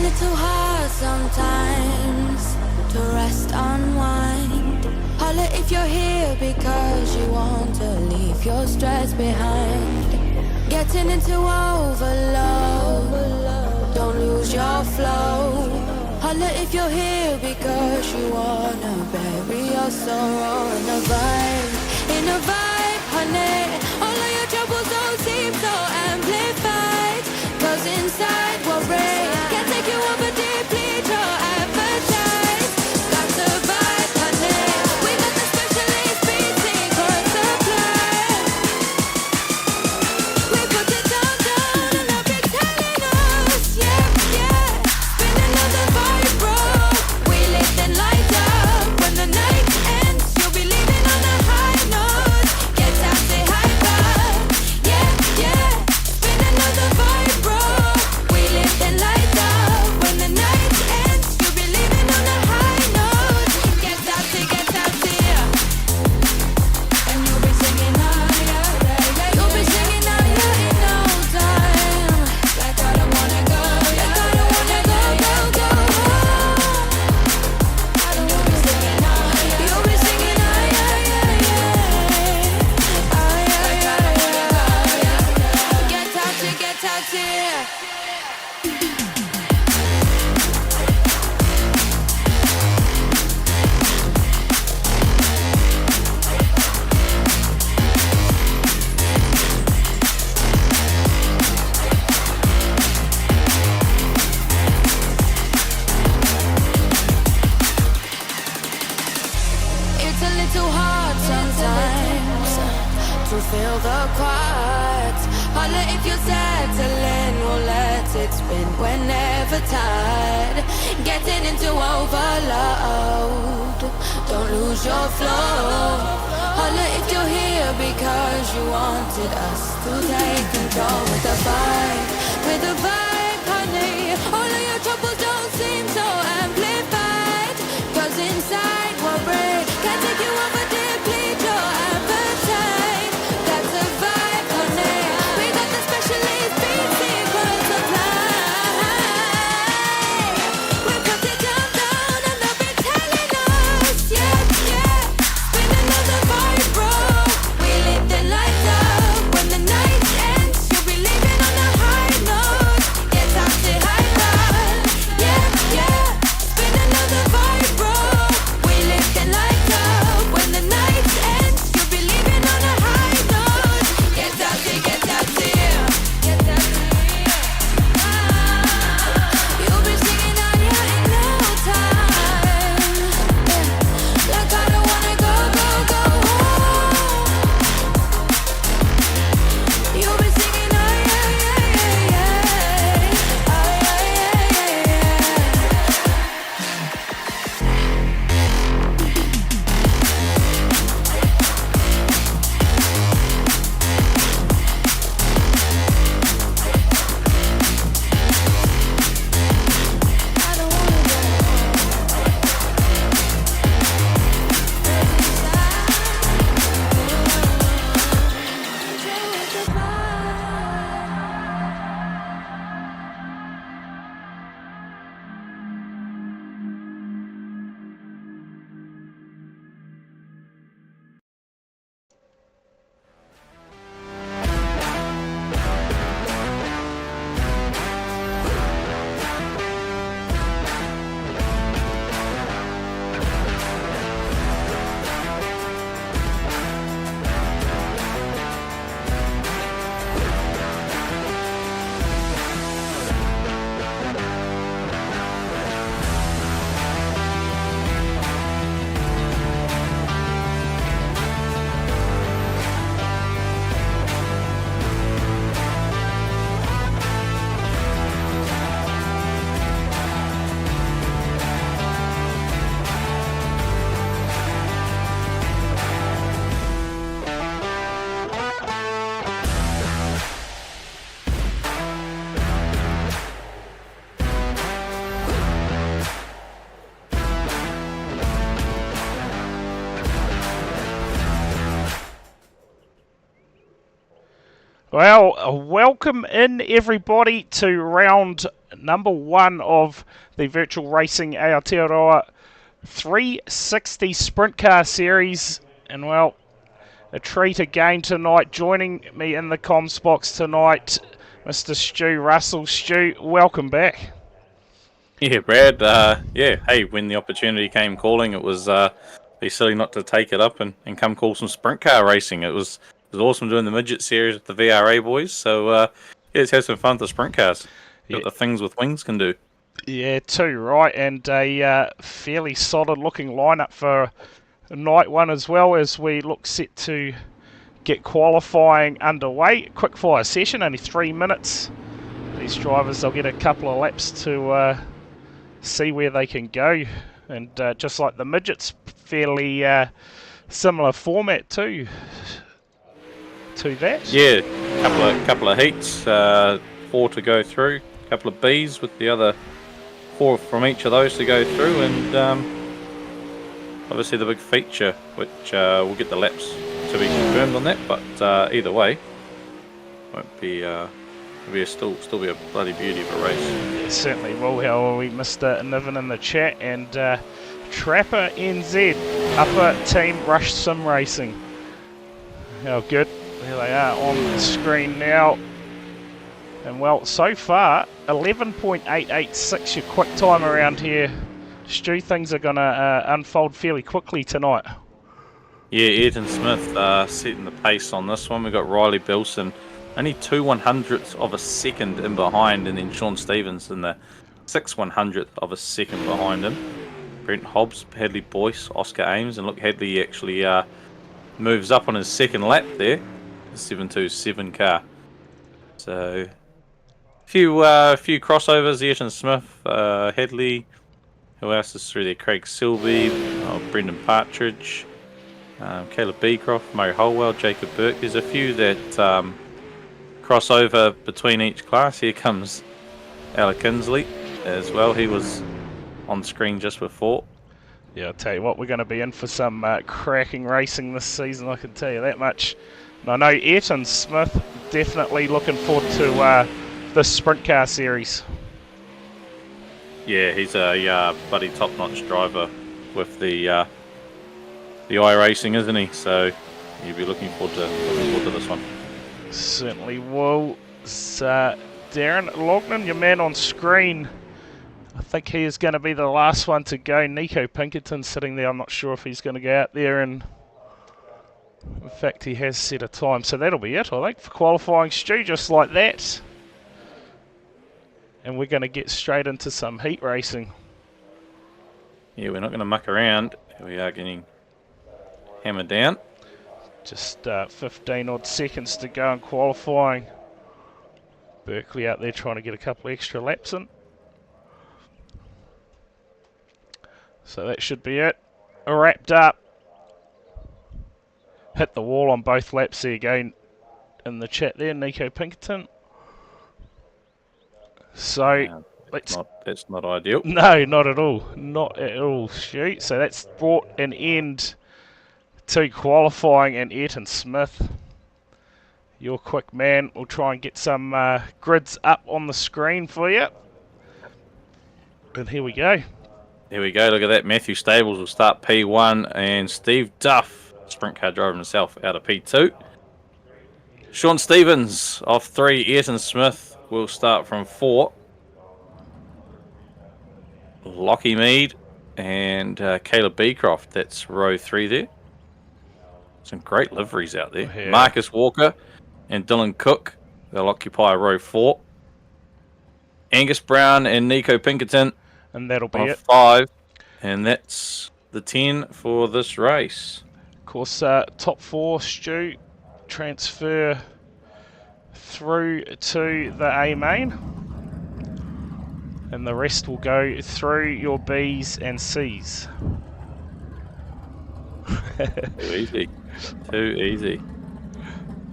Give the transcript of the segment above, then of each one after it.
little hard sometimes to rest, unwind. Holla if you're here because you want to leave your stress behind. Getting into overload, don't lose your flow. Holla if you're here because you wanna bury your sorrow in a vibe, honey. All of your troubles don't seem so amplified, 'cause inside we're brave. Can't take you over deeply, your appetite. Got to vibe, honey. We got the specialist beat secret supply. We put it down, and I'll be telling us, yeah, yeah. Spin another vibe, bro. We lift and light up. When the night ends, you'll be leaving on a high note. Get out, say hyper, yeah, yeah. Spin another vibe, bro. We lift and light up. When the night ends, you'll be leaving on a high note. Get out, yeah. And you'll be singing higher, yeah, yeah. You'll be singing higher in no time. Like I don't wanna go, like I don't wanna go, go, go home. I don't wanna be singing higher. You'll be singing higher, yeah, yeah. Higher, like I don't wanna go, yeah, yeah. Get out, yeah. It's a little hard sometimes to feel the quiet. Holla if you're settling, we'll let it spin whenever tired. Getting into overload, don't lose your flow. Holla if you're here because you wanted us to take control with the vibe, honey. All of your troubles don't seem so amplified, 'cause inside we're brave. Can't take you over deeply, your appetite. That's a vibe, honey. We got the specialist beat secret supply. We put it down, and they'll be telling us, yeah, yeah. Spin another vibe, bro. We lift and light up. When the night ends, you'll be leaving on a high note. Get out, say hyper, yeah, yeah. Spin another vibe, bro. We lift and light up. When the night ends, you'll be leaving on a high note. Get out, say, get out, say, get out, say. You'll be singing higher in no time. Like I don't wanna go, go, go home. You'll be singing higher, yeah, yeah, yeah. Higher, yeah, yeah, I don't wanna go. Well, welcome in everybody to round number 1 of the Virtual Racing Aotearoa 360 Sprint Car Series. And well, a treat again tonight. Joining me in the comms box tonight, Mr. Stu Russell. Stu, welcome back. Yeah, Brad. Yeah, hey, when the opportunity came calling, it was be silly not to take it up and come call some sprint car racing. It was awesome doing the midget series with the VRA boys. So yeah, let's have some fun with the sprint cars. See what the things with wings can do. Yeah, too right, and a fairly solid looking lineup for night one as well, as we look set to get qualifying underway. Quickfire session, only 3 minutes. These drivers, they'll get a couple of laps to see where they can go, and just like the midgets, fairly similar format too to that. Yeah, couple of heats, 4 to go through, couple of Bs with the other 4 from each of those to go through, and obviously the big feature, which we'll get the laps to be confirmed on that, but either way, won't be still be a bloody beauty of a race. Yeah, certainly will. How are we, Mr. Niven in the chat, and Trapper NZ, upper team Rush Sim Racing. How good. There they are on the screen now. And well, so far, 11.886 your quick time around here. Stu, things are going to unfold fairly quickly tonight. Yeah, Ayrton Smith setting the pace on this one. We've got Riley Bilson, only 2/100ths of a second in behind, and then Sean Stevens in the 6/100th of a second behind him. Brent Hobbs, Hadley Boyce, Oscar Ames, and look, Hadley actually moves up on his second lap there. The 727 car. So few crossovers. Ayrton Smith, Hadley. Who else is through there? Craig Silby, Brendan Partridge, Caleb Beecroft, Murray Holwell, Jacob Burke. There's a few that cross over between each class. Here comes Alec Kinsley as well. He was on screen just before. Yeah, I'll tell you what, we're going to be in for some cracking racing this season, I can tell you that much. And I know Ayrton Smith, definitely looking forward to this Sprint Car Series. Yeah, he's a bloody top-notch driver with the iRacing, isn't he? So you'll be looking forward to this one. Certainly will. Darren Lognan, your man on screen. I think he is going to be the last one to go. Nico Pinkerton sitting there. I'm not sure if he's going to go out there, and in fact he has set a time. So that'll be it, I think, for qualifying. Stu, just like that. And we're going to get straight into some heat racing. Yeah, we're not going to muck around. We are getting hammered down. Just 15 odd seconds to go in qualifying. Berkeley out there trying to get a couple extra laps in. So that should be it. Wrapped up. Hit the wall on both laps there again in the chat there, Nico Pinkerton. So that's not ideal. No, not at all. Not at all, shoot. So that's brought an end to qualifying, and Ayrton Smith, your quick man, will try and get some grids up on the screen for you. And here we go. Here we go. Look at that. Matthew Stables will start P1, and Steve Duff, sprint car driver himself, out of P2. Sean Stevens off 3. Ayrton Smith will start from 4. Lockie Mead and Caleb Beecroft, that's row 3 there. Some great liveries out there. Yeah. Marcus Walker and Dylan Cook, they'll occupy row 4. Angus Brown and Nico Pinkerton, and that'll be it. 5, and that's the 10 for this race. Of course, top 4, Stu, transfer through to the A main, and the rest will go through your Bs and Cs. Too easy. Too easy.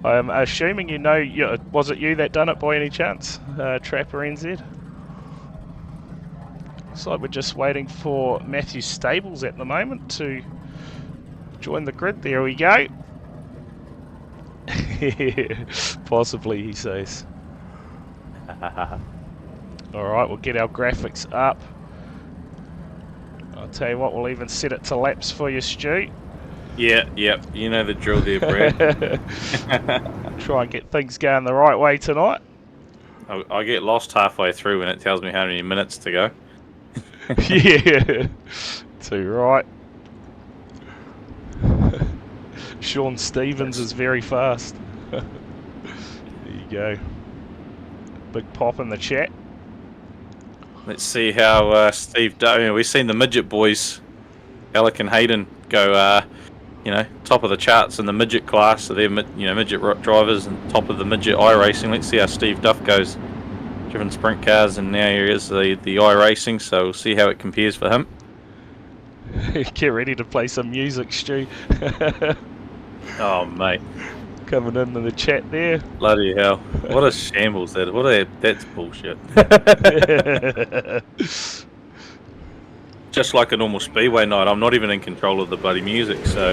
I'm assuming you know, was it you that done it by any chance, Trapper NZ? Looks like we're just waiting for Matthew Stables at the moment to join the grid. There we go. Possibly, he says. Alright, we'll get our graphics up. I'll tell you what, we'll even set it to laps for you, Stu. Yeah, you know the drill there, Brad. Try and get things going the right way tonight. I get lost halfway through when it tells me how many minutes to go. Yeah, too right. Sean Stevens is very fast. There you go. Big pop in the chat. Let's see how Steve does. We've seen the midget boys, Alec and Hayden, go, top of the charts in the midget class. So they're, midget drivers and top of the midget iRacing. Let's see how Steve Duff goes. Driven sprint cars, and now here is the iRacing. So we'll see how it compares for him. Get ready to play some music, Stu. Oh, mate. Coming into the chat there. Bloody hell. What a shambles that is. That's bullshit. Just like a normal Speedway night, I'm not even in control of the bloody music, so...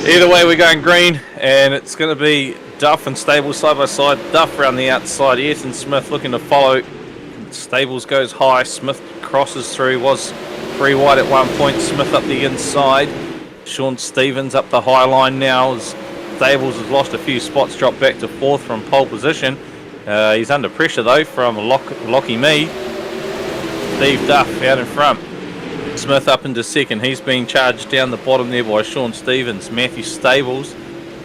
Either way, we're going green, and it's going to be Duff and Stables side by side. Duff around the outside, Ayrton Smith looking to follow. Stables goes high, Smith crosses through, was 3 wide at one point, Smith up the inside. Sean Stevens up the high line now as Stables has lost a few spots, dropped back to 4th from pole position. He's under pressure though from Lockie Mead. Steve Duff out in front. Smith up into 2nd. He's being charged down the bottom there by Sean Stevens. Matthew Stables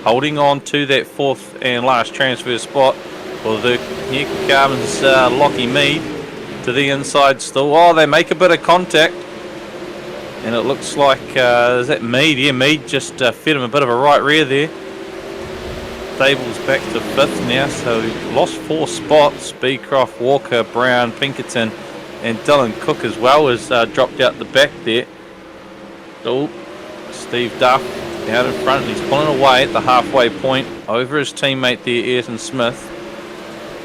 holding on to that 4th and last transfer spot for the New Carmen's Lockie Mead to the inside still. Oh, they make a bit of contact. And it looks like, is that Mead? Yeah, Mead just fed him a bit of a right rear there. Stables back to 5th now, so he lost 4 spots. Beecroft, Walker, Brown, Pinkerton, and Dylan Cook as well has dropped out the back there. Oh, Steve Duff out in front. He's pulling away at the halfway point over his teammate there, Ayrton Smith.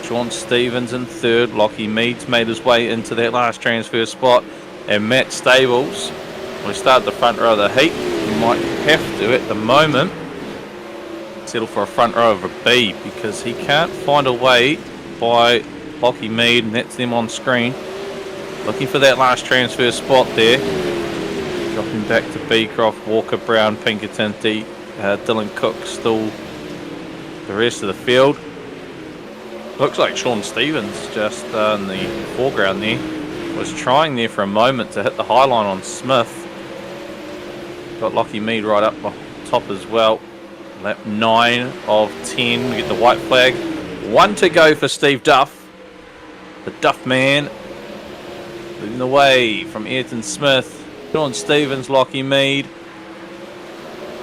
Sean Stevens in 3rd. Lockie Mead's made his way into that last transfer spot. And Matt Stables, we start the front row of the heat. He might have to at the moment settle for a front row of a B because he can't find a way by Lockie Mead, and that's them on screen. Looking for that last transfer spot there. Dropping back to Beecroft, Walker, Brown, Pinkerton, Dylan Cook still the rest of the field. Looks like Sean Stevens just in the foreground there was trying there for a moment to hit the high line on Smith. Got Lockie Mead right up top as well. Lap 9 of 10. We get the white flag. 1 to go for Steve Duff. The Duff man leading the way from Ayrton Smith. Sean Stevens, Lockie Mead.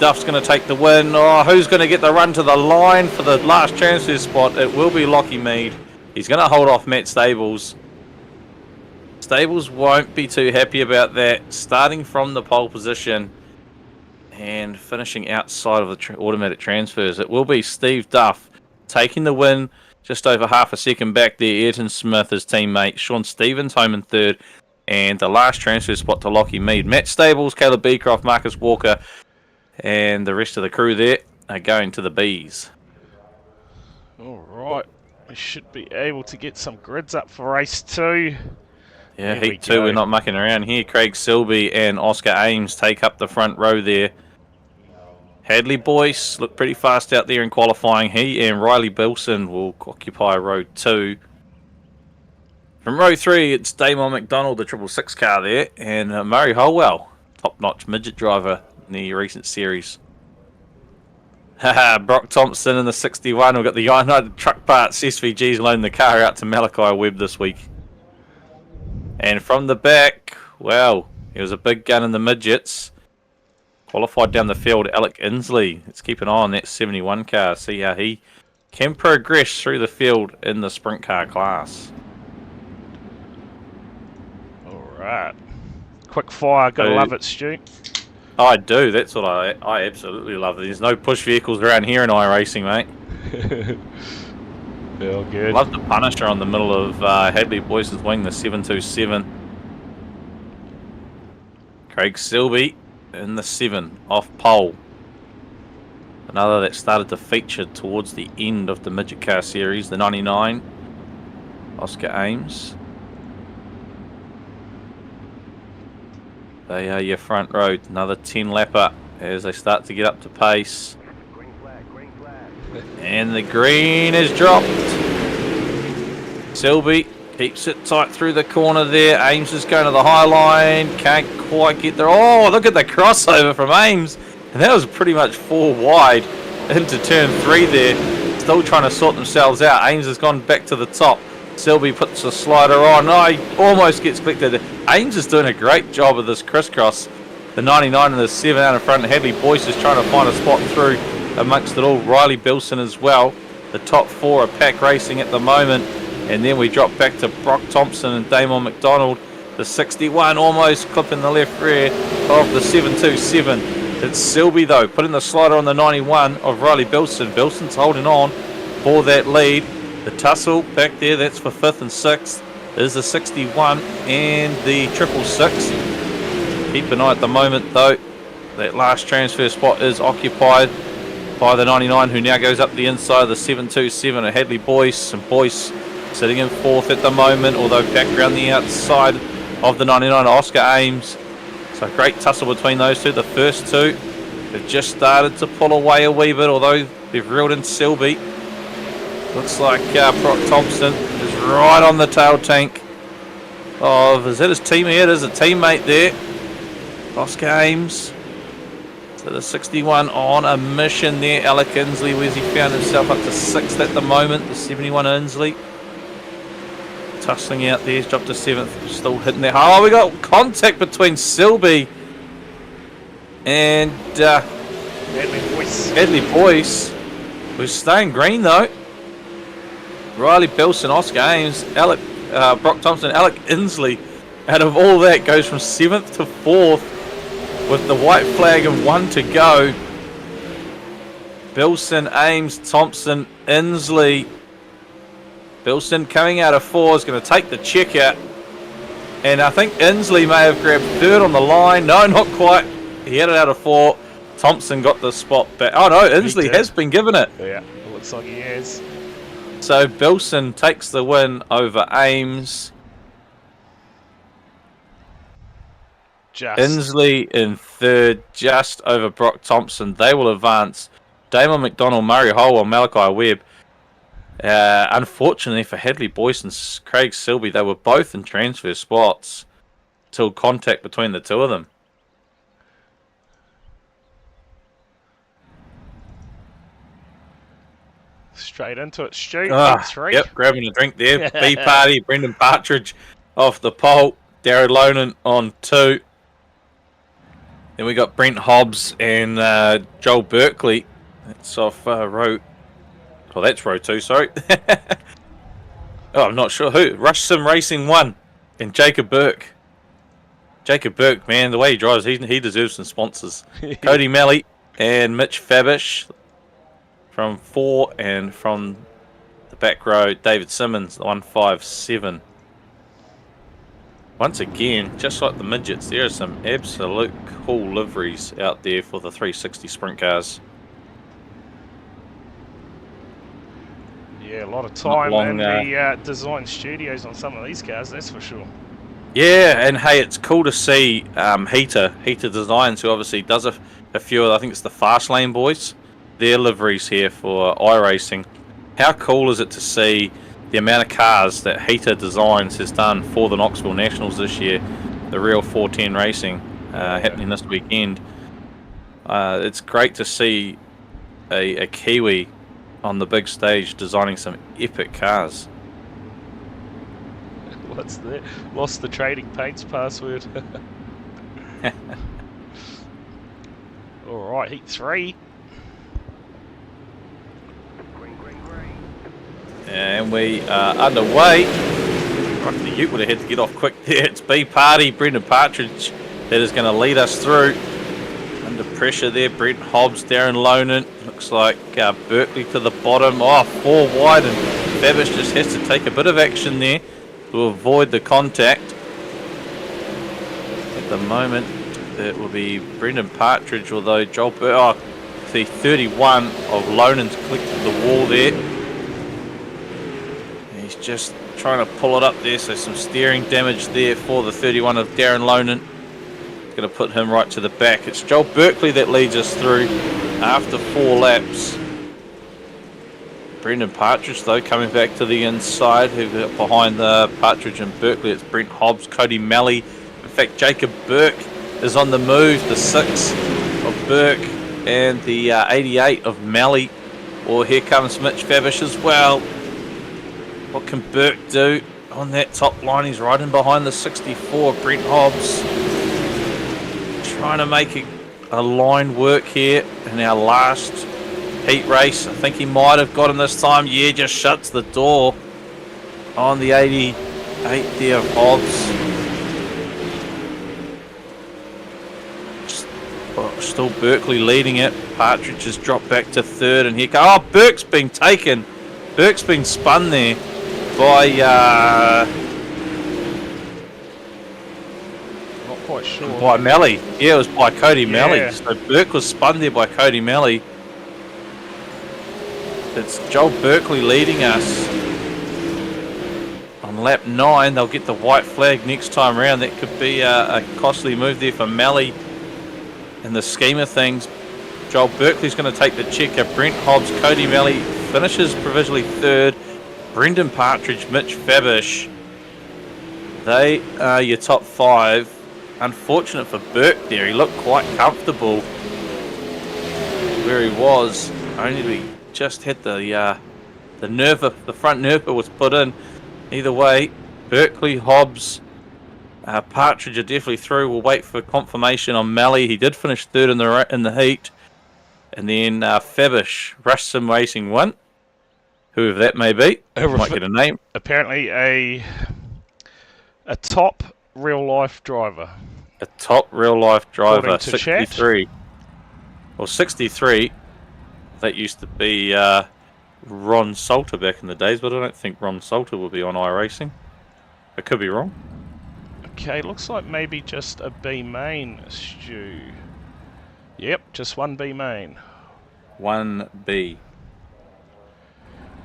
Duff's going to take the win. Oh, who's going to get the run to the line for the last transfer spot? It will be Lockie Mead. He's going to hold off Matt Stables. Stables won't be too happy about that. Starting from the pole position and finishing outside of the automatic transfers. It will be Steve Duff taking the win just over half a second back there. Ayrton Smith, his teammate. Sean Stevens home in 3rd. And the last transfer spot to Lockie Mead. Matt Stables, Caleb Beecroft, Marcus Walker, and the rest of the crew there are going to the Bs. Alright, we should be able to get some grids up for race 2. Yeah, heat 2, we're not mucking around here. Craig Silby and Oscar Ames take up the front row there. Hadley Boyce look pretty fast out there in qualifying. He and Riley Bilson will occupy row 2. From row 3, it's Damon McDonald, the 666 car there, and Murray Holwell, top-notch midget driver in the recent series. Brock Thompson in the 61. We've got the United Truck Parts SVGs loaning the car out to Malachi Webb this week. And from the back, well, he was a big gun in the midgets. Qualified down the field, Alec Inslee. Let's keep an eye on that 71 car, see how he can progress through the field in the sprint car class. Alright. Quick fire, gotta love it, Stu. I do, that's what I absolutely love. There's no push vehicles around here in iRacing, mate. Feel good. Love the Punisher on the middle of Hadley Boyce's wing, the 727. Craig Silby in the 7 off pole. Another that started to feature towards the end of the midget car series, the 99. Oscar Ames. They are your front row. Another 10 lapper as they start to get up to pace. And the green is dropped. Selby keeps it tight through the corner there. Ames is going to the high line. Can't quite get there. Oh, look at the crossover from Ames. And that was pretty much 4 wide into turn 3 there. Still trying to sort themselves out. Ames has gone back to the top. Selby puts the slider on. Oh, he almost gets collected. Ames is doing a great job of this crisscross. The 99 and the 7 out in front. Hadley Boyce is trying to find a spot through amongst it all. Riley Bilson as well. The top 4 are pack racing at the moment. And then we drop back to Brock Thompson and Damon McDonald. The 61 almost clipping the left rear of the 727. It's Selby though, putting the slider on the 91 of Riley Bilson. Bilson's holding on for that lead. The tussle back there, that's for 5th and 6th, is the 61 and the 666. Keep an eye at the moment though. That last transfer spot is occupied by the 99, who now goes up the inside of the 727 of Hadley Boyce. And Boyce sitting in 4th at the moment, although back around the outside of the 99, Oscar Ames. So great tussle between those two. The first two have just started to pull away a wee bit, although they've reeled in Selby. Looks like Brock Thompson is right on the tail tank of, is that his teammate? It is a teammate there. Oscar Ames. So the 61 on a mission there. Alec Inslee, where's he found himself up to 6th at the moment. The 71 Inslee. Tussling out there, he's dropped to 7th. Still hitting there. Oh, we got contact between Selby and Hadley Boyce. We're staying green though. Riley Bilson, Oscar Ames, Brock Thompson, Alec Inslee, out of all that, goes from 7th to 4th with the white flag and 1 to go. Bilson, Ames, Thompson, Inslee. Bilson coming out of 4 is going to take the checker. And I think Inslee may have grabbed 3rd on the line. No, not quite. He had it out of 4. Thompson got the spot back. Oh no, Inslee has been given it. Yeah, it looks like he has. So Bilson takes the win over Ames. Inslee in 3rd, just over Brock Thompson. They will advance. Damon McDonald, Murray Hole, and Malachi Webb. Unfortunately for Hadley Boyce and Craig Selby, they were both in transfer spots till contact between the two of them. Straight into it, Stu. Yep, grabbing a drink there. B Party, Brendan Partridge off the pole. Darren Lonan on 2. Then we got Brent Hobbs and Joel Berkeley. That's off row. Oh, that's row 2, sorry. Oh, I'm not sure who. Rush Sim Racing 1 and Jacob Burke. Jacob Burke, man, the way he drives, he deserves some sponsors. Cody Malley and Mitch Fabish from 4, and from the back row, David Simmons, the 157. Once again, just like the midgets, there are some absolute cool liveries out there for the 360 sprint cars. Yeah, a lot of time in the design studios on some of these cars, that's for sure. Yeah, and hey, it's cool to see Heater Designs, who obviously does a few of, I think it's the Fast Lane boys, their liveries here for iRacing. How cool is it to see the amount of cars that Heater Designs has done for the Knoxville Nationals this year, the Real 410 racing happening this weekend. It's great to see a Kiwi on the big stage designing some epic cars. What's that? Lost the trading paints password. Alright, heat 3. And we are underway. Right, the Ute would have had to get off quick there. It's B Party, Brendan Partridge, that is going to lead us through. Under pressure there, Brent Hobbs, Darren Lonan. Looks like Berkeley to the bottom. Oh, 4 wide, and Babish just has to take a bit of action there to avoid the contact. At the moment, it will be Brendan Partridge, although Joel the 31 of Lonan's clicked to the wall there. He's just trying to pull it up there, so some steering damage there for the 31 of Darren Lonan. Going to put him right to the back. It's Joel Berkeley that leads us through after 4 laps. Brendan Partridge, though, coming back to the inside. Who got behind the Partridge and Berkeley? It's Brent Hobbs, Cody Malley. In fact, Jacob Burke is on the move. The 6 of Burke and the 88 of Malley. Or here comes Mitch Fabish as well. What can Burke do on that top line? He's right in behind the 64, Brent Hobbs. Trying to make a line work here in our last heat race. I think he might have got him this time. Yeah, just shuts the door on the 88 there of Hobbs. Still Berkeley leading it. Partridge has dropped back to 3rd, and here comes. Oh, Burke's been taken. Burke's been spun there by. Not quite sure. By Malley. Yeah, it was by Cody Malley. Yeah. So Burke was spun there by Cody Malley. It's Joel Berkeley leading us on lap 9. They'll get the white flag next time round. That could be a costly move there for Malley. In the scheme of things, Joel Berkeley's going to take the checker. Brent Hobbs, Cody Malley finishes provisionally 3rd. Brendan Partridge, Mitch Fabish. They are your top 5. Unfortunate for Burke there. He looked quite comfortable where he was. Only we just had the nerve, the front nerve was put in. Either way, Berkeley, Hobbs, Partridge are definitely through. We'll wait for confirmation on Malley. He did finish 3rd in the heat. And then Fabish, Rush Sim Racing 1, whoever that may be. Might get a name. Apparently a top real-life driver. A top real-life driver, According to 63. chat. Well, 63, that used to be Ron Salter back in the days, but I don't think Ron Salter will be on iRacing. I could be wrong. Okay, looks like maybe just a B main, Stu. Yep, just one B main. 1B.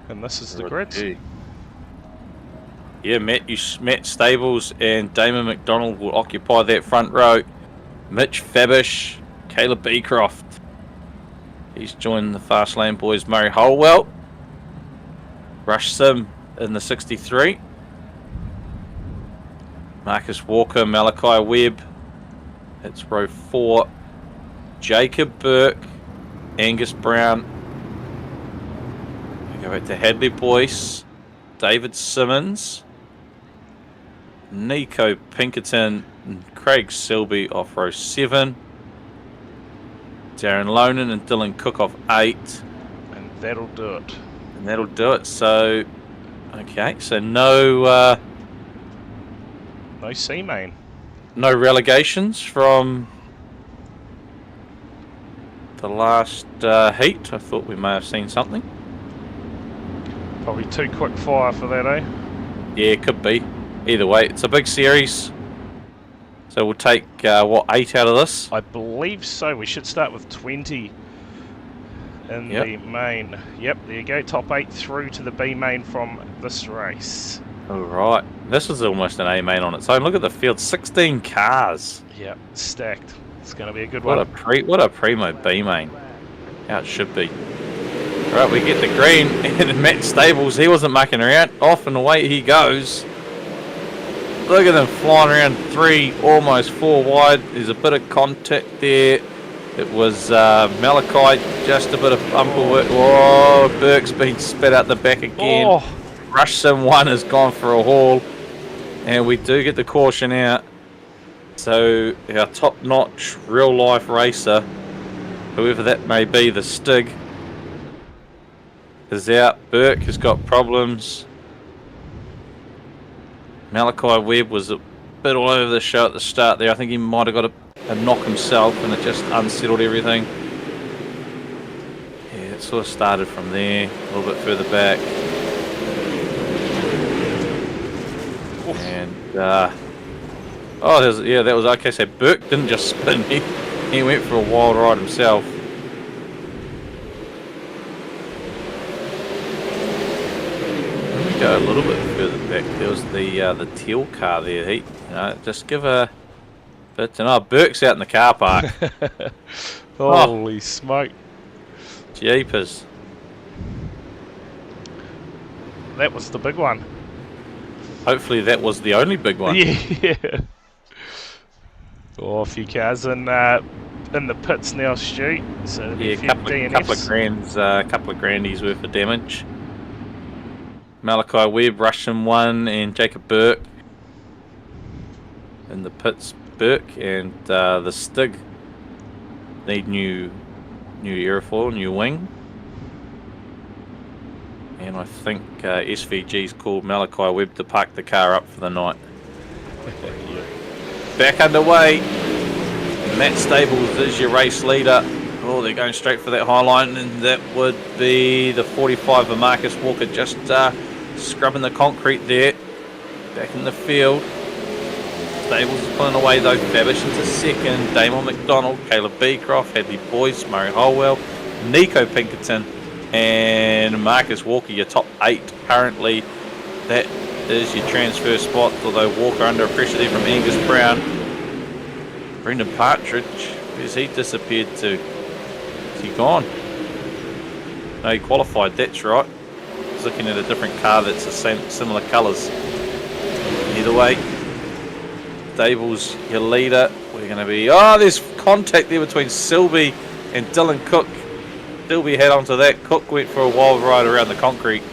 And this is the grid. Yeah, Matt Stables and Damon McDonald will occupy that front row. Mitch Fabish, Caleb Beecroft. He's joined the Fast Lane boys. Murray Holwell. Rush Sim in the 63. Marcus Walker, Malachi Webb. It's row 4. Jacob Burke, Angus Brown. We go back to Hadley Boyce, David Simmons, Nico Pinkerton, and Craig Selby off row 7. Darren Lonan and Dylan Cook off 8. And that'll do it. And that'll do it. So, okay, so no No C main. no relegations from the last heat. I thought we may have seen something. Probably too quick fire for that, eh? Yeah, it could be. Either way, it's a big series. So we'll take, what, 8 out of this? I believe so. We should start with 20 in the main. Yep, there you go. Top 8 through to the B main from this race. Alright. This is almost an A main on its own. Look at the field. 16 cars. Yep, stacked. It's going to be a good What one. what a primo B main. How it should be. Alright, we get the green, and Matt Stables, he wasn't mucking around. Off and away he goes. Look at them flying around 3, almost 4 wide. There's a bit of contact there. It was Malachi, just a bit of bumper work. Whoa, Burke's been spit out the back again. Oh, Rush Sim 1 has gone for a haul. And we do get the caution out. So our top-notch real-life racer, whoever that may be, the Stig, is out. Burke has got problems. Malachi Webb was a bit all over the show at the start there. I think he might have got a knock himself and it just unsettled everything. Yeah, it sort of started from there, a little bit further back. And, oh, that was okay. So Burke didn't just spin, he went for a wild ride himself. Let me go a little bit further fact, there was the teal car there. He, just give a bit. Burke's out in the car park. Holy smoke! Jeepers! That was the big one. Hopefully, that was the only big one. Yeah. Oh, a few cars in the pits now, Stu. So Yeah, a few couple of grandies worth of damage. Malachi Webb, Russian 1, and Jacob Burke in the pits. Burke and the Stig need new airfoil, new wing, and I think SVG's called Malachi Webb to park the car up for the night. Back underway. Matt Stables is your race leader. Oh, they're going straight for that high line, and that would be the 45 of Marcus Walker, just scrubbing the concrete there. Back in the field. Stables is pulling away though. Babish into second. Damon McDonald, Caleb Beecroft, Hadley Boyce, Murray Holwell, Nico Pinkerton, and Marcus Walker, your top 8 currently. That is your transfer spot, although Walker under pressure there from Angus Brown. Brendan Partridge, where's he disappeared to? Is he gone? No, he qualified, that's right. He's looking at a different car that's the same, similar colours. Either way, Stables, your leader. We're going to be... Oh, there's contact there between Silby and Dylan Cook. Silby head onto that. Cook went for a wild ride around the concrete.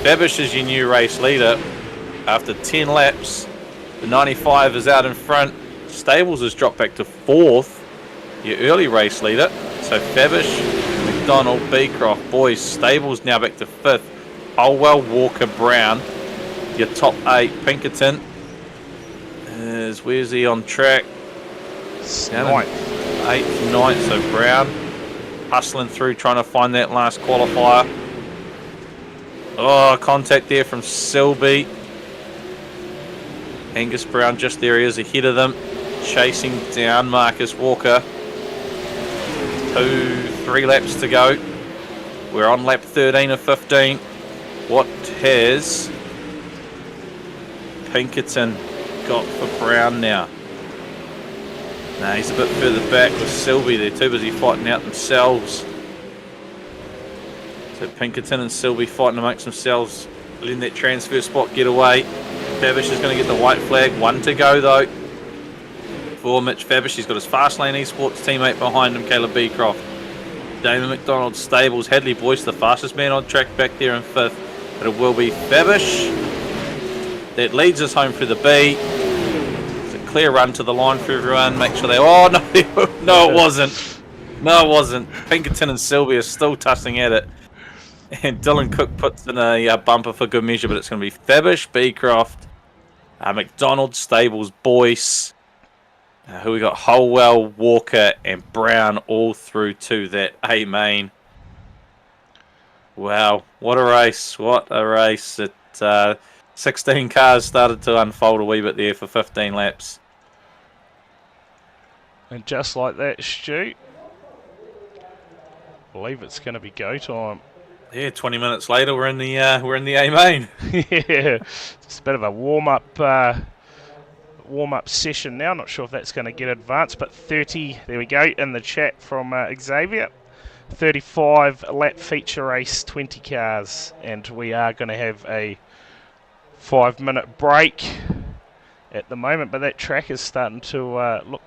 Babish is your new race leader. After 10 laps, the 95 is out in front. Stables has dropped back to 4th, your early race leader. So Babish, McDonald, Beecroft, Boyce. Stables now back to 5th. Holwell, Walker, Brown, your top 8. Pinkerton is, where's he on track? 9th. 8th, 9th. So Brown hustling through, trying to find that last qualifier. Oh, contact there from Selby. Angus Brown just there, he is ahead of them. Chasing down Marcus Walker. 3 laps to go. We're on lap 13 of 15. What has Pinkerton got for Brown now? No, he's a bit further back with Selby. They're too busy fighting out themselves. So Pinkerton and Selby fighting amongst themselves, letting that transfer spot get away. Fabish is going to get the white flag. 1 to go though for Mitch Fabish. He's got his Fast Lane Esports teammate behind him, Caleb Beecroft. Damon McDonald, Stables, Hadley Boyce, the fastest man on track back there in 5th. But it will be Fabish that leads us home for the B. It's a clear run to the line for everyone. Make sure they... Oh, no, no, it wasn't. No, it wasn't. Pinkerton and Sylvia are still tussling at it. And Dylan Cook puts in a bumper for good measure, but it's going to be Fabish, Beecroft, McDonald, Stables, Boyce. Who we got? Holwell, Walker, and Brown all through to that A main. Wow, what a race! What a race! 16 cars started to unfold a wee bit there for 15 laps. And just like that, Stu, I believe it's going to be go time. Yeah, 20 minutes later, we're in the A main. Yeah, just a bit of a warm up session now. Not sure if that's going to get advanced, but 30. There we go in the chat from Xavier. 35 lap feature race, 20 cars, and we are going to have a 5-minute break at the moment. But that track is starting to look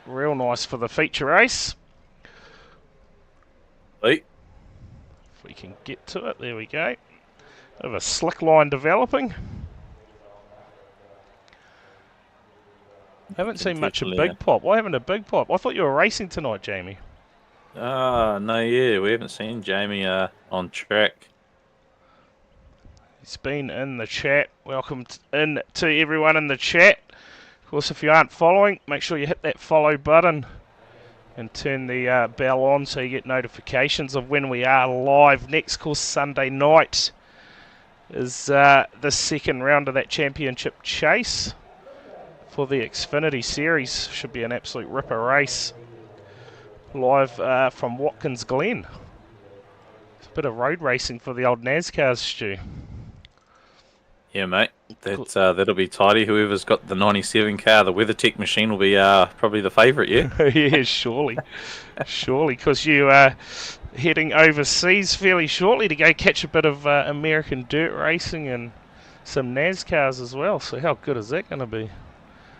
real nice for the feature race. Hey. If we can get to it, there we go. Bit of a slick line developing. Haven't seen much of Big Pop. Why haven't a Big Pop? I thought you were racing tonight, Jamie. No, yeah, we haven't seen Jamie on track. He's been in the chat. Welcome in to everyone in the chat. Of course, if you aren't following, make sure you hit that follow button and turn the bell on so you get notifications of when we are live. Next course, Sunday night, is the second round of that championship chase for the Xfinity Series. Should be an absolute ripper race. Live from Watkins Glen. It's a bit of road racing for the old NASCARs, Stu. Yeah, mate. That'll be tidy. Whoever's got the 97 car, the WeatherTech machine, will be probably the favourite, yeah? Yeah, surely. Surely, because you are heading overseas fairly shortly to go catch a bit of American dirt racing and some NASCARs as well. So how good is that going to be?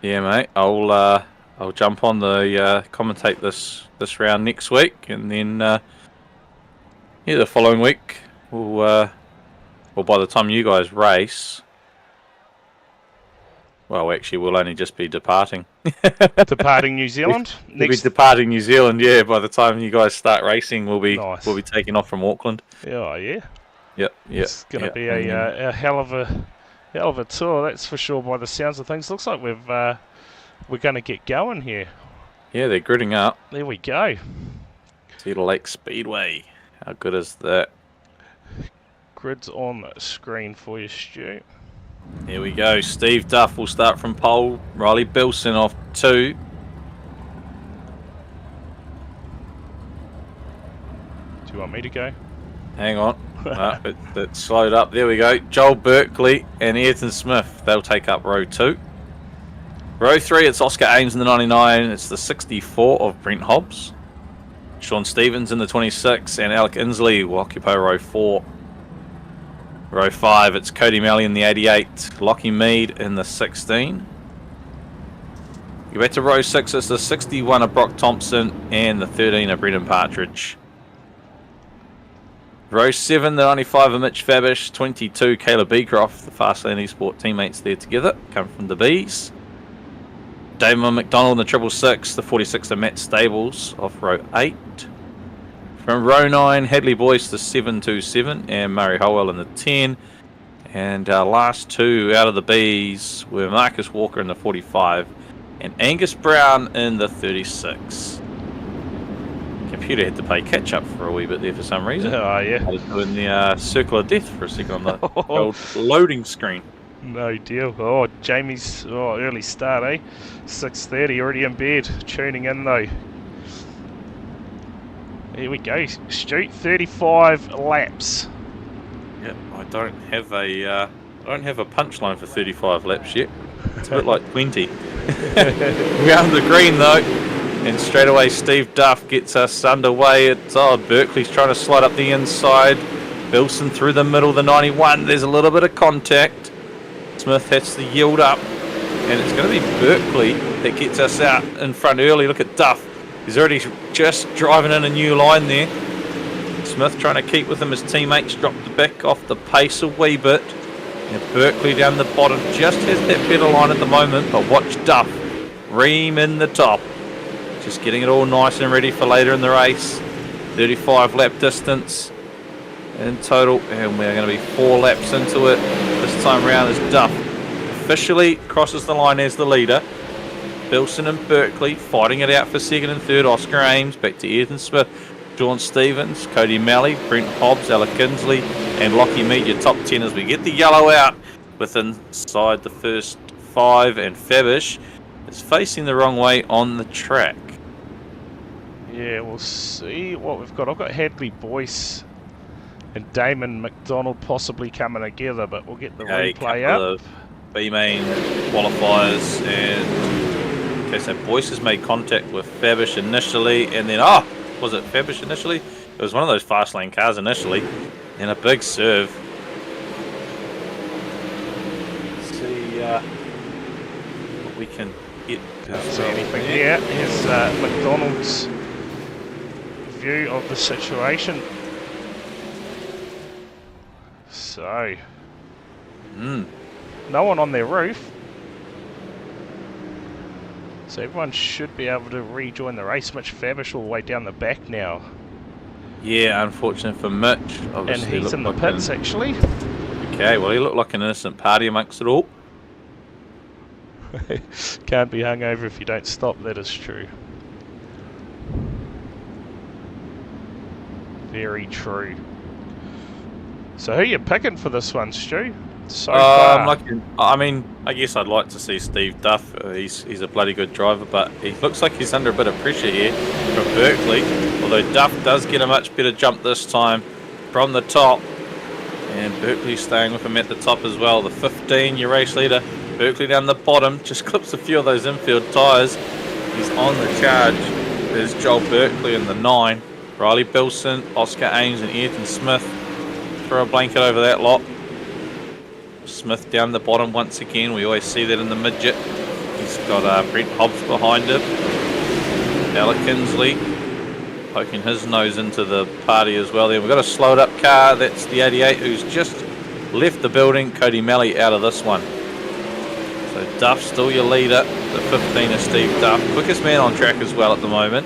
Yeah, mate. I'll jump on the commentate this round next week, and then the following week we'll by the time you guys race, well, actually, we'll only just be departing. Departing New Zealand? We'll be departing New Zealand. Yeah, by the time you guys start racing, we'll be taking off from Auckland. Oh yeah. Yep. It's going to be a hell of a tour, that's for sure. By the sounds of things, looks like we're going to get going here. Yeah, they're gridding up. There we go. Cedar Lake Speedway. How good is that? Grids on the screen for you, Stu. Here we go. Steve Duff will start from pole. Riley Bilson off 2. Do you want me to go? Hang on. It slowed up. There we go. Joel Berkeley and Ayrton Smith. They'll take up row 2. Row 3, it's Oscar Ames in the 99. It's the 64 of Brent Hobbs. Sean Stevens in the 26 and Alec Inslee will occupy row 4. Row 5, it's Cody Malley in the 88, Lockie Mead in the 16. You back to row 6, it's the 61 of Brock Thompson and the 13 of Brendan Partridge. Row 7, the 95 of Mitch Fabish, 22 Caleb Beecroft, the Fastland Esport teammates there together, come from the Bees. Damon McDonald in the 666, the 46 of Matt Stables off row 8. From row 9, Hadley Boyce, the 727, and Murray Howell in the 10. And our last two out of the Bs were Marcus Walker in the 45 and Angus Brown in the 36. Computer had to play catch up for a wee bit there for some reason. Oh, yeah. I was doing the circle of death for a second on the old loading screen. No deal. Oh, Jamie's early start, eh? 6:30, already in bed. Tuning in though. Here we go. Stu, 35 laps. Yep, I don't have a punchline for 35 laps yet. It's a bit like 20. Round the green though, and straight away Steve Duff gets us underway. It's Berkeley's trying to slide up the inside. Bilson through the middle, the 91. There's a little bit of contact. Smith has to yield up, and it's going to be Berkeley that gets us out in front early. Look at Duff. He's already just driving in a new line there. Smith trying to keep with him. His teammates dropped the back off the pace a wee bit. And Berkeley down the bottom just has that better line at the moment, but watch Duff ream in the top. Just getting it all nice and ready for later in the race. 35 lap distance in total, and we're going to be 4 laps into it. This time round as Duff officially crosses the line as the leader. Bilson and Berkeley fighting it out for second and third. Oscar Ames back to Ayrton Smith, John Stevens, Cody Malley, Brent Hobbs, Alec Kinsley, and Lockie Mead, your top 10 as we get the yellow out with inside the first 5, and Fabish is facing the wrong way on the track. Yeah, we'll see what we've got. I've got Hadley Boyce and Damon McDonald possibly coming together, but we'll get the replay up. B-main qualifiers, and okay, so Boyce has made contact with Fabish initially, and then was it Fabish initially? It was one of those fast lane cars initially, and a big serve. Let's see what we can get. Can't see anything here. Here's McDonald's view of the situation. So, no one on their roof. So everyone should be able to rejoin the race. Mitch Fabish all the way down the back now. Yeah, unfortunate for Mitch. Obviously, and he's in the pits actually. Okay, well he looked like an innocent party amongst it all. Can't be hungover if you don't stop, that is true. Very true. So who are you picking for this one, Stu? So far. I guess I'd like to see Steve Duff. He's a bloody good driver, but he looks like he's under a bit of pressure here from Berkeley. Although Duff does get a much better jump this time from the top. And Berkeley staying with him at the top as well. The 15, your race leader. Berkeley down the bottom, just clips a few of those infield tyres. He's on the charge. There's Joel Berkeley in the 9. Riley Bilson, Oscar Ames and Ayrton Smith. Throw a blanket over that lot. Smith down the bottom once again. We always see that in the midget. He's got Brent Hobbs behind him. Alec Kinsley poking his nose into the party as well. Then we've got a slowed up car. That's the 88 who's just left the building. Cody Malley out of this one. So Duff still your leader. The 15 is Steve Duff. Quickest man on track as well at the moment.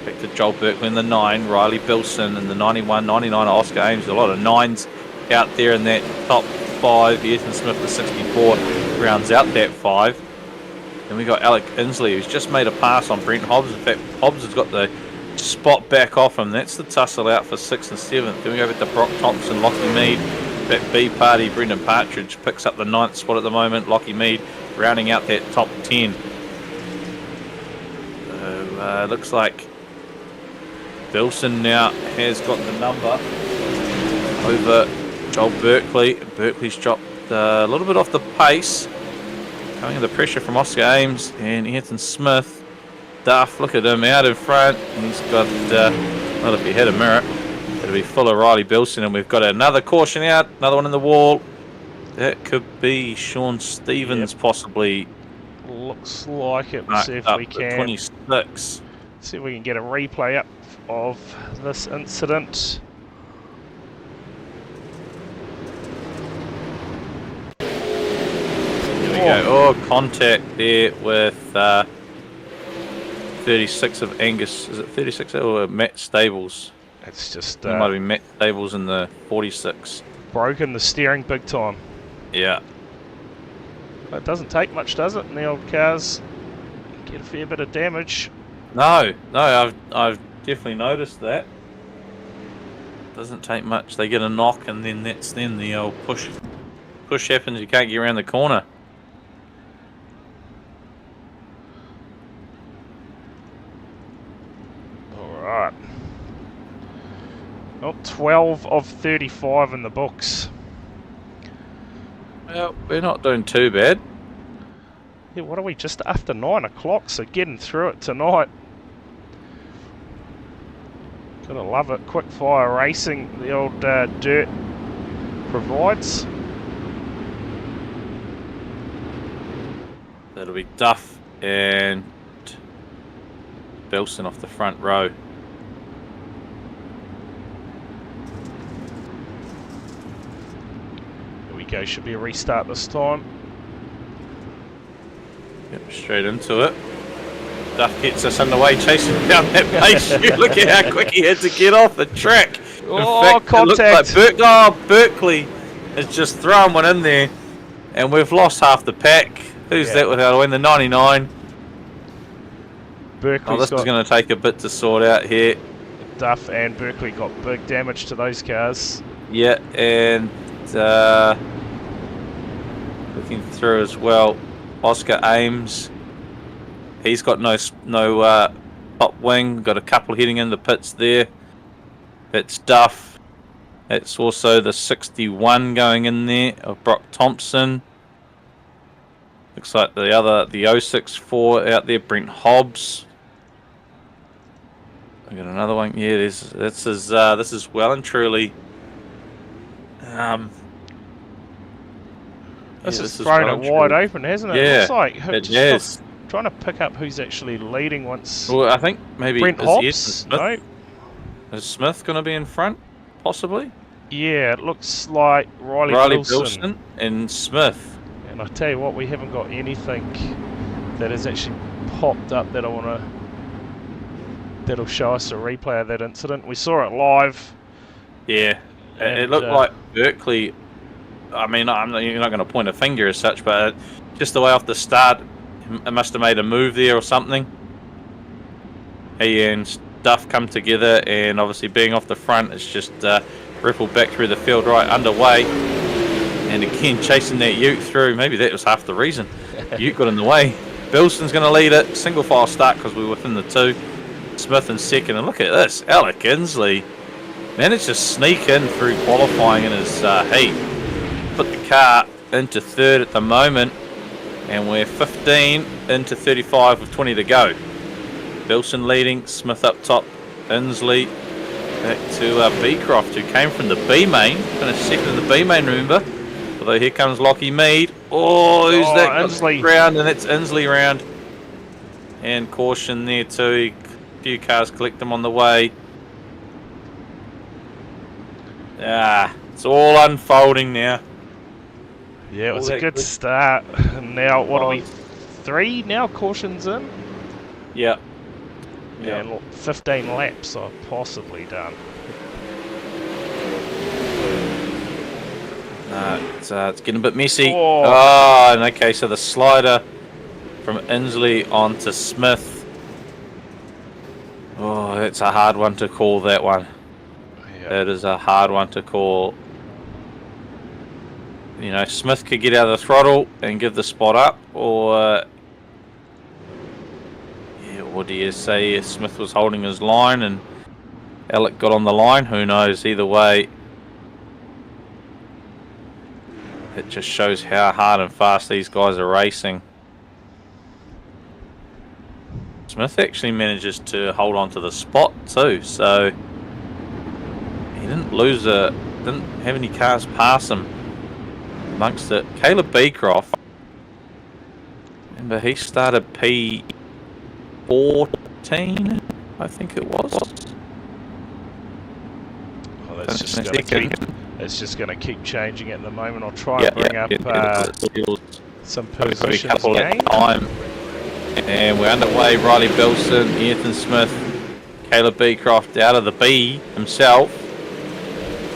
Back to Joel Berkeley in the 9. Riley Bilson in the 91, 99 Oscar Ames. A lot of 9s out there in that top 5. Ayrton Smith the 64 rounds out that 5. Then we got Alec Inslee who's just made a pass on Brent Hobbs. In fact, Hobbs has got the spot back off him. That's the tussle out for 6th and 7th. Then we go over to Brock Thompson, Lockie Mead. That B party, Brendan Partridge picks up the 9th spot at the moment. Lockie Mead rounding out that top 10. So looks like Bilson now has got the number over Joel Berkeley. Berkeley's dropped a little bit off the pace. Coming under pressure from Oscar Ames and Ayrton Smith. Duff, look at him out in front. He's got, well, if he had a mirror, it'll be full of Riley Bilson. And we've got another caution out, another one in the wall. That could be Sean Stevens, possibly. Looks like it. We'll see if we can. 26. See if we can get a replay up of this incident. There we go. Oh, contact there with 36 of Angus. Is it 36 or Matt Stables? It's just It might have been Matt Stables in the 46. broken the steering big time. Yeah. It doesn't take much, does it? In the old cars, get a fair bit of damage. No, I've definitely noticed that. Doesn't take much. They get a knock, and then that's then the old push happens. You can't get around the corner. All right. Well, 12 of 35 in the books. Well, we're not doing too bad. Yeah, what are we, just after 9 o'clock, so getting through it tonight. Gotta love it. Quick fire racing the old dirt provides. That'll be Duff and Bilson off the front row. Here we go, should be a restart this time. Yep, straight into it. Duff gets us underway, chasing down that pace. Look at how quick he had to get off the track. Oh, fact, contact! It like Berkeley has just thrown one in there, and we've lost half the pack. Who's that without a win? The 99. Berkeley's Oh, this is going to take a bit to sort out here. Duff and Berkeley got big damage to those cars. Yeah, and looking through as well, Oscar Ames. He's got no top wing. Got a couple heading in the pits there. That's Duff. That's also the 61 going in there of Brock Thompson. Looks like the 064 out there, Brent Hobbs. I got another one. Yeah, this is well and truly. This is thrown it wide open, hasn't it? Yeah, Looks like it has. Trying to pick up who's actually leading once. Well, I think maybe Brent Hobbs. No. Is Smith going to be in front, possibly? Yeah, it looks like Riley Bilson and Smith. And I tell you what, we haven't got anything that has actually popped up that that'll show us a replay of that incident. We saw it live. Yeah, it looked like Berkeley. I mean, you're not going to point a finger as such, but just the way off the start, it must have made a move there or something. He and Duff come together, and obviously being off the front, it's just rippled back through the field right underway. And again, chasing that Ute through. Maybe that was half the reason. Ute got in the way. Bilson's going to lead it. Single file start because we were within the 2. Smith in second. And look at this. Alec Inslee managed to sneak in through qualifying in his heat. Put the car into third at the moment, and we're 15 into 35 with 20 to go. Bilson leading, Smith up top, Inslee back to Beecroft, who came from the B main, finished second in the B main, remember. Although here comes Lockie Mead. Oh, who's that? Inslee. Round, and that's Inslee round. And caution there too. A few cars collect them on the way. It's all unfolding now. Yeah, it was All a that good start. And now, what are we? 3 now? Cautions in? Yeah. Yeah, and 15 laps are possibly done. It's getting a bit messy. Oh. And okay, so the slider from Inslee on to Smith. Oh, that's a hard one to call, that one. Yeah. That is a hard one to call. You know, Smith could get out of the throttle and give the spot up, or what do you say? Smith was holding his line and Alec got on the line. Who knows? Either way, it just shows how hard and fast these guys are racing. Smith actually manages to hold on to the spot too, so he didn't didn't have any cars pass him amongst it. Caleb Beecroft, remember he started P14, I think it was. Oh, it's just going to keep changing at the moment. I'll try and bring up some positions again. And we're underway. Riley Bilson, Ethan Smith, Caleb Beecroft out of the B himself.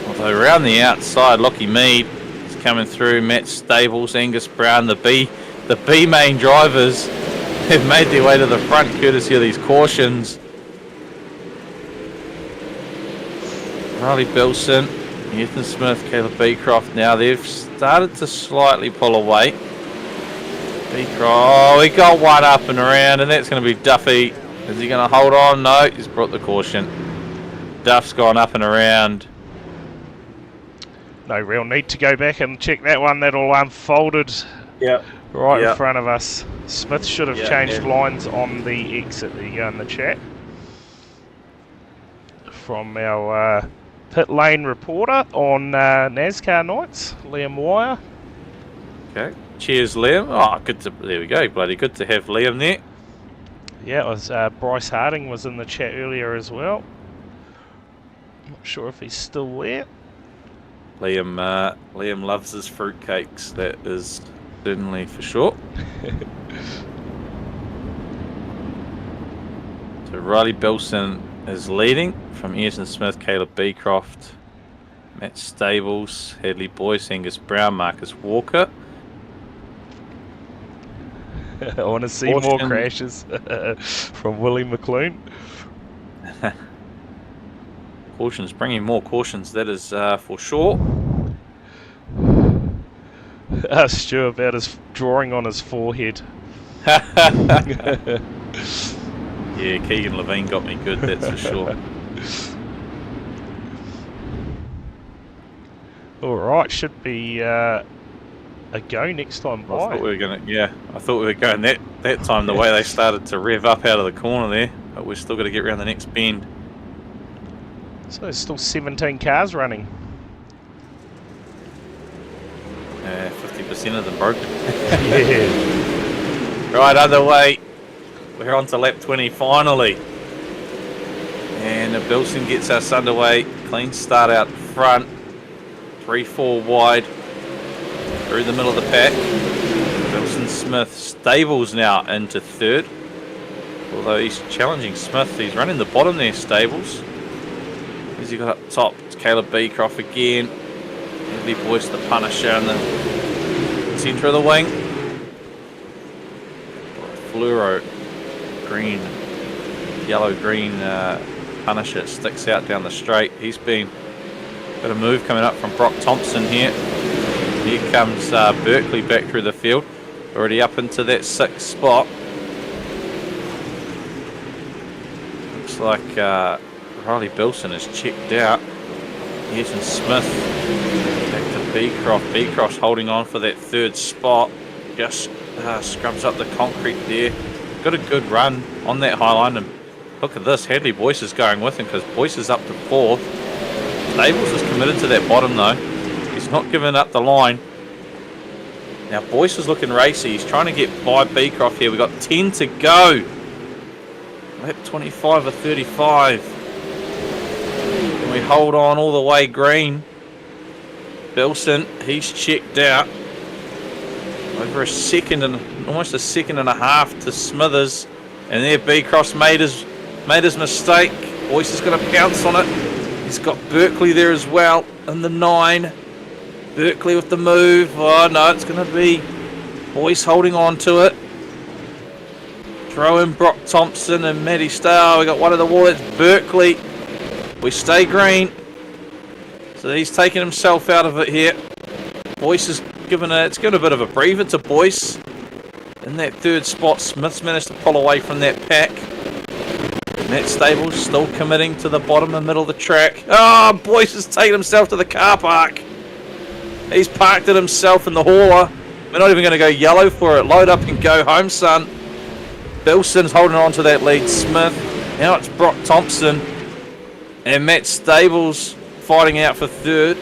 Although around the outside, Lockie Mead is coming through. Matt Stables, Angus Brown, the B main drivers have made their way to the front courtesy of these cautions. Riley Bilson, Ethan Smith, Caleb Beecroft. Now they've started to slightly pull away. Oh, he got one up and around, and that's going to be Duffy. Is he going to hold on? No, he's brought the caution. Duff's gone up and around. No real need to go back and check that one. That all unfolded right in front of us. Smith should have changed lines on the exit. There you go in the chat. From our pit lane reporter on NASCAR nights, Liam Wire. Okay. Cheers, Liam. Oh, good to. There we go. Bloody good to have Liam there. Yeah, it was Bryce Harding was in the chat earlier as well. Not sure if he's still there. Liam loves his fruitcakes. That is certainly for sure. So Riley Bilson is leading from Ayrton Smith, Caleb Beecroft, Matt Stables, Hadley Boyce, Angus Brown, Marcus Walker. I want to see more crashes from Willie McClune. Cautions, bringing more cautions, that is for sure. Stu about his drawing on his forehead. Yeah, Keegan Levine got me good, that's for sure. Alright, should be a go next time by. I thought we were going that time the way they started to rev up out of the corner there, but we've still got to get around the next bend. So there's still 17 cars running. 50% of them broken. Yeah. Right, underway. We're on to lap 20 finally. And Bilson gets us underway. Clean start out front. 3-4 wide. Through the middle of the pack. Bilson Smith. Stables now into third. Although he's challenging Smith. He's running the bottom there, Stables. Who's he got up top? It's Caleb Beecroft again. Heavy Boyce, the Punisher, in the centre of the wing. Fluoro green, yellow-green Punisher sticks out down the straight. He's got a move coming up from Brock Thompson here. Here comes Berkeley back through the field, already up into that 6th spot. Looks like Riley Bilson is checked out. Ayrton Smith back to Beecroft. Beecroft's holding on for that third spot. Just scrubs up the concrete there. Got a good run on that high line. And look at this. Hadley Boyce is going with him because Boyce is up to 4th. Stables is committed to that bottom though. He's not giving up the line. Now Boyce is looking racy. He's trying to get by Beecroft here. We've got 10 to go. Lap 25 or 35. And we hold on all the way green. Bilson, he's checked out. Over a second and almost a second and a half to Smithers. And there Beecroft's made his mistake. Boyce is going to pounce on it. He's got Berkeley there as well in the 9. Berkeley with the move. Oh no, it's going to be Boyce holding on to it. Throw in Brock Thompson and Matty Starr. We got one of the wall. It's Berkeley. We stay green. So he's taking himself out of it here. Boyce is given a bit of a breather to Boyce. In that third spot, Smith's managed to pull away from that pack. Matt Stables still committing to the bottom and middle of the track. Oh, Boyce has taken himself to the car park. He's parked it himself in the hauler. We're not even going to go yellow for it. Load up and go home, son. Bilson's holding on to that lead. Smith. Now it's Brock Thompson. And Matt Stables fighting out for third.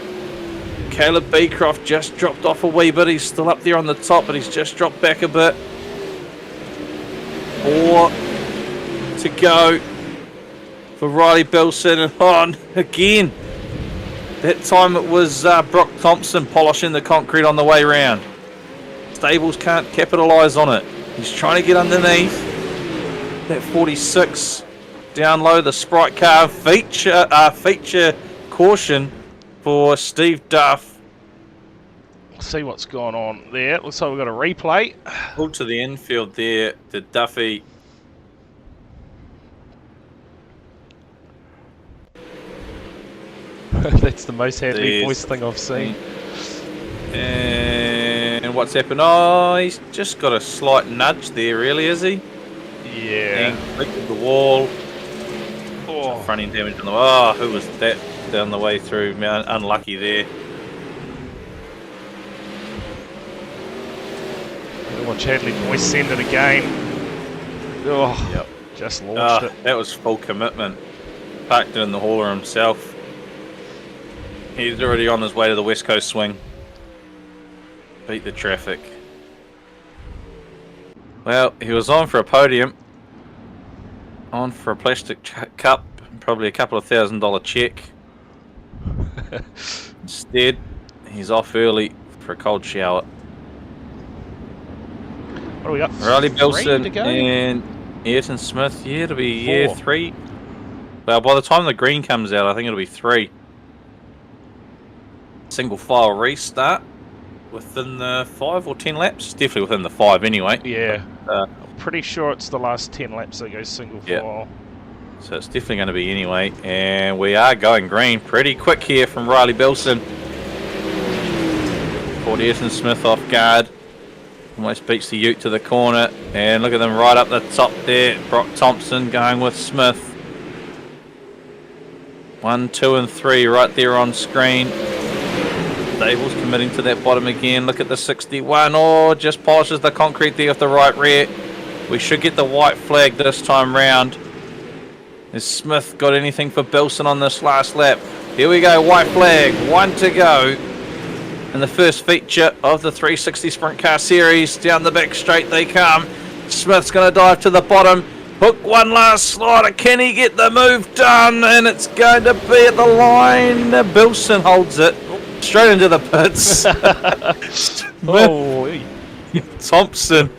Caleb Beecroft just dropped off a wee bit. He's still up there on the top, but he's just dropped back a bit. 4 to go for Riley Bilson. And on again. That time it was Brock Thompson polishing the concrete on the way round. Stables can't capitalise on it. He's trying to get underneath. That 46 down low. The Sprintcar feature caution for Steve Duff. See what's going on there. Looks like we've got a replay. Pulled to the infield there to Duffy. That's the most Hadley Boyce thing I've seen. And what's happened? Oh, he's just got a slight nudge there, really, is he? Yeah. And clicked the wall. Oh. Front end damage on the wall. Oh, who was that down the way through? Man, unlucky there. Watch Hadley Boyce send it again. Oh, yep. Just launched it. That was full commitment. Parked it in the hauler himself. He's already on his way to the West Coast swing. Beat the traffic. Well, he was on for a podium. On for a plastic cup. Probably a couple of $1,000 check. Instead, he's off early for a cold shower. What do we got? Riley Bilson and Ayrton Smith. Yeah, it'll be 4. 3. Well, by the time the green comes out, I think it'll be 3. Single file restart within the 5 or 10 laps. Definitely within the 5 anyway. Yeah. I'm pretty sure it's the last 10 laps that goes single file. So it's definitely going to be anyway. And we are going green pretty quick here from Riley Bilson. Caught Ayrton Smith off guard. Almost beats the Ute to the corner. And look at them right up the top there. Brock Thompson going with Smith. 1, 2 and 3 right there on screen. Stables committing to that bottom again. Look at the 61. Oh, just polishes the concrete there with the right rear. We should get the white flag this time round. Has Smith got anything for Bilson on this last lap? Here we go, white flag. 1 to go. In the first feature of the 360 Sprint Car Series. Down the back straight they come. Smith's going to dive to the bottom. Hook one last slider. Can he get the move done? And it's going to be at the line. Bilson holds it. Straight into the pits. Oh, Thompson.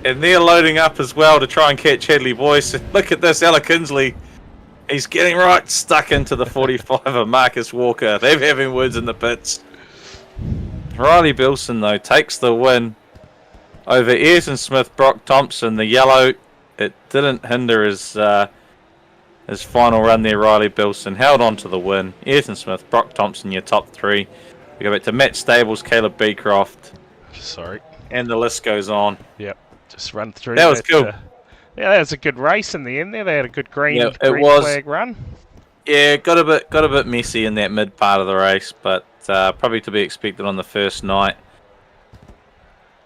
And they're loading up as well to try and catch Hadley Boyce. Look at this, Ella Kinsley. He's getting right stuck into the 45 of Marcus Walker. They're having words in the pits. Riley Bilson, though, takes the win over Ayrton Smith, Brock Thompson. The yellow, it didn't hinder his final run there. Riley Bilson held on to the win. Ayrton Smith, Brock Thompson, your top 3. We go back to Matt Stables, Caleb Beecroft. Sorry. And the list goes on. Yep. Just run through. That was cool. Yeah, that was a good race in the end there. They had a good green flag run. Yeah, got a bit messy in that mid part of the race, but probably to be expected on the first night.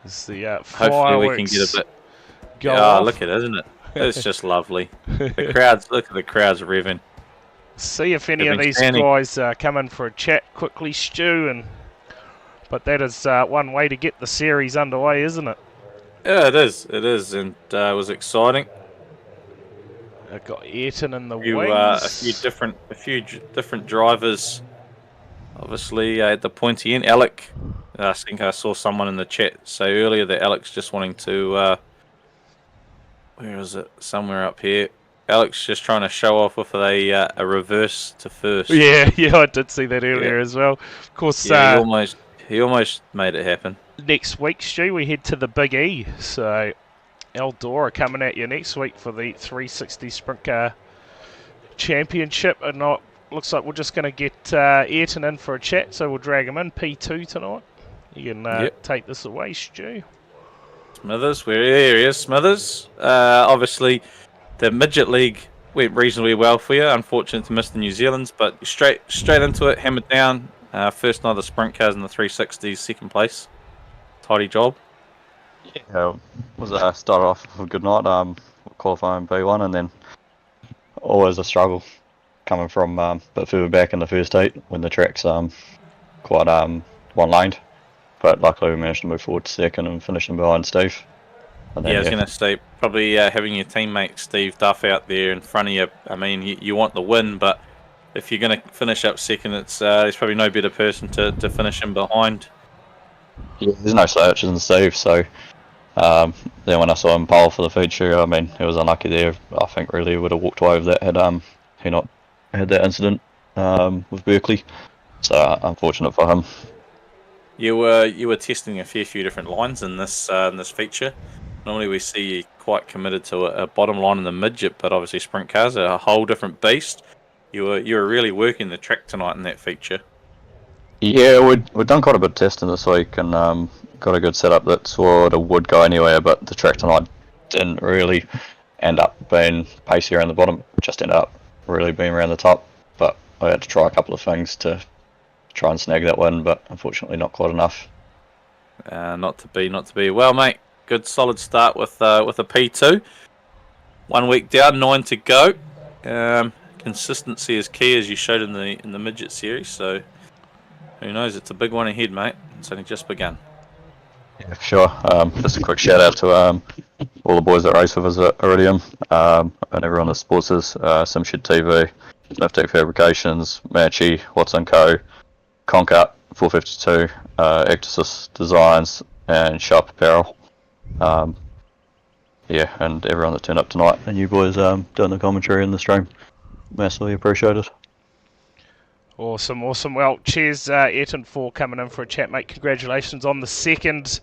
As the Hopefully we can get a fireworks bit. go Oh, off. look at it, isn't it? It's just lovely. The crowds, look at the crowds revving. See if any They've of been these standing. guys come in for a chat quickly, Stu. But that is one way to get the series underway, isn't it? Yeah, it is. It is, and it was exciting. I've got Ayrton in the A wings. few different drivers. Obviously, at the pointy end, Alec. I think I saw someone in the chat say earlier that Alec's just wanting to. Where is it? Somewhere up here. Alex just trying to show off with a reverse to first. Yeah, I did see that earlier as well. Of course, Yeah, he almost made it happen. next week, Stu, we head to the Big E. So Eldora coming at you next week for the 360 Sprint Car Championship. And looks like we're just going to get Ayrton in for a chat, so we'll drag him in. P2 tonight. You can take this away, Stu. Smithers, there he is, Smithers. Obviously, the midget league went reasonably well for you. Unfortunate to miss the New Zealand's, but straight into it, hammered down. First night of the sprint cars in the 360s, second place. Tidy job. Yeah, started off with a good night, qualifying B1, and then always a struggle coming from a bit further back in the first heat when the track's quite one-laned. But luckily we managed to move forward to second and finishing behind Steve. And then, I was going to say, probably having your teammate Steve Duff out there in front of you, I mean, you want the win, but if you're going to finish up second, there's probably no better person to finish him behind. Yeah, there's no slouches in Steve, so then when I saw him pole for the feature, I mean, he was unlucky there. I think really would have walked away with that had he not had that incident with Berkeley. So unfortunate for him. You were testing a fair few different lines in this feature. Normally we see you quite committed to a bottom line in the midget, but obviously sprint cars are a whole different beast. You were really working the track tonight in that feature. Yeah, we've done quite a bit of testing this week and got a good setup that sort of would go anywhere, but the track tonight didn't really end up being pacey around the bottom. Just ended up really being around the top. But I had to try a couple of things to try and snag that win, but unfortunately not quite enough. Not to be. Well, mate, good solid start with a P2. 1 week down, 9 to go. Consistency is key, as you showed in the midget series. So who knows? It's a big one ahead, mate. It's only just begun. Yeah, for sure. Just a quick shout out to all the boys that race with us at Iridium and everyone that supports us. Simshed TV, Niftek Fabrications, Matchy, Watson Co, Concat 452, Ectasis Designs, and Sharp Apparel. Yeah, and everyone that turned up tonight, and you boys doing the commentary in the stream. Massively appreciated. Awesome. Well, cheers, Ayrton, for coming in for a chat, mate. Congratulations on the second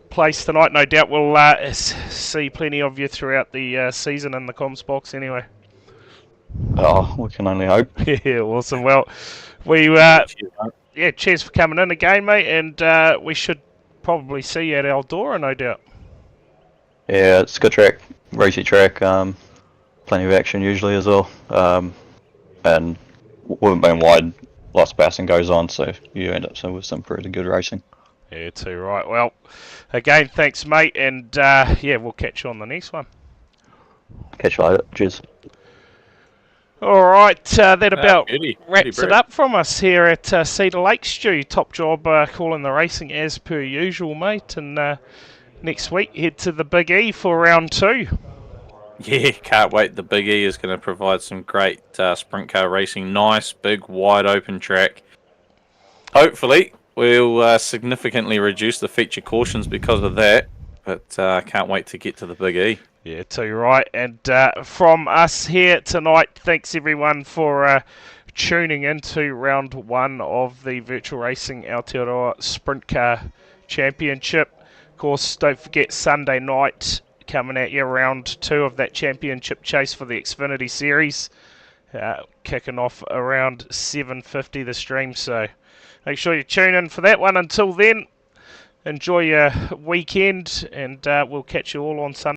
place tonight. No doubt we'll see plenty of you throughout the season in the comms box anyway. Oh, we can only hope. Yeah, awesome. Well, cheers for coming in again, mate, and we should probably see you at Eldora, no doubt. Yeah, it's a good track, racy track, plenty of action usually as well, and we haven't been wide, lots of passing goes on, so you end up with some pretty good racing. Yeah, too right. Well, again, thanks, mate, and we'll catch you on the next one. Catch you later. Cheers. All right, that about Pretty wraps it brave. up from us here at Cedar Lake, Stu. Top job calling the racing as per usual, mate, and next week head to the Big E for round 2. Yeah, can't wait. The Big E is going to provide some great sprint car racing. Nice, big, wide open track. Hopefully, we'll significantly reduce the feature cautions because of that. But can't wait to get to the Big E. Yeah, too right. And from us here tonight, thanks everyone for tuning into round 1 of the Virtual Racing Aotearoa Sprint Car Championship. Of course, don't forget Sunday night coming at you, round 2 of that championship chase for the Xfinity Series. Kicking off around 7:50 the stream, so make sure you tune in for that one. Until then, enjoy your weekend, and we'll catch you all on Sunday.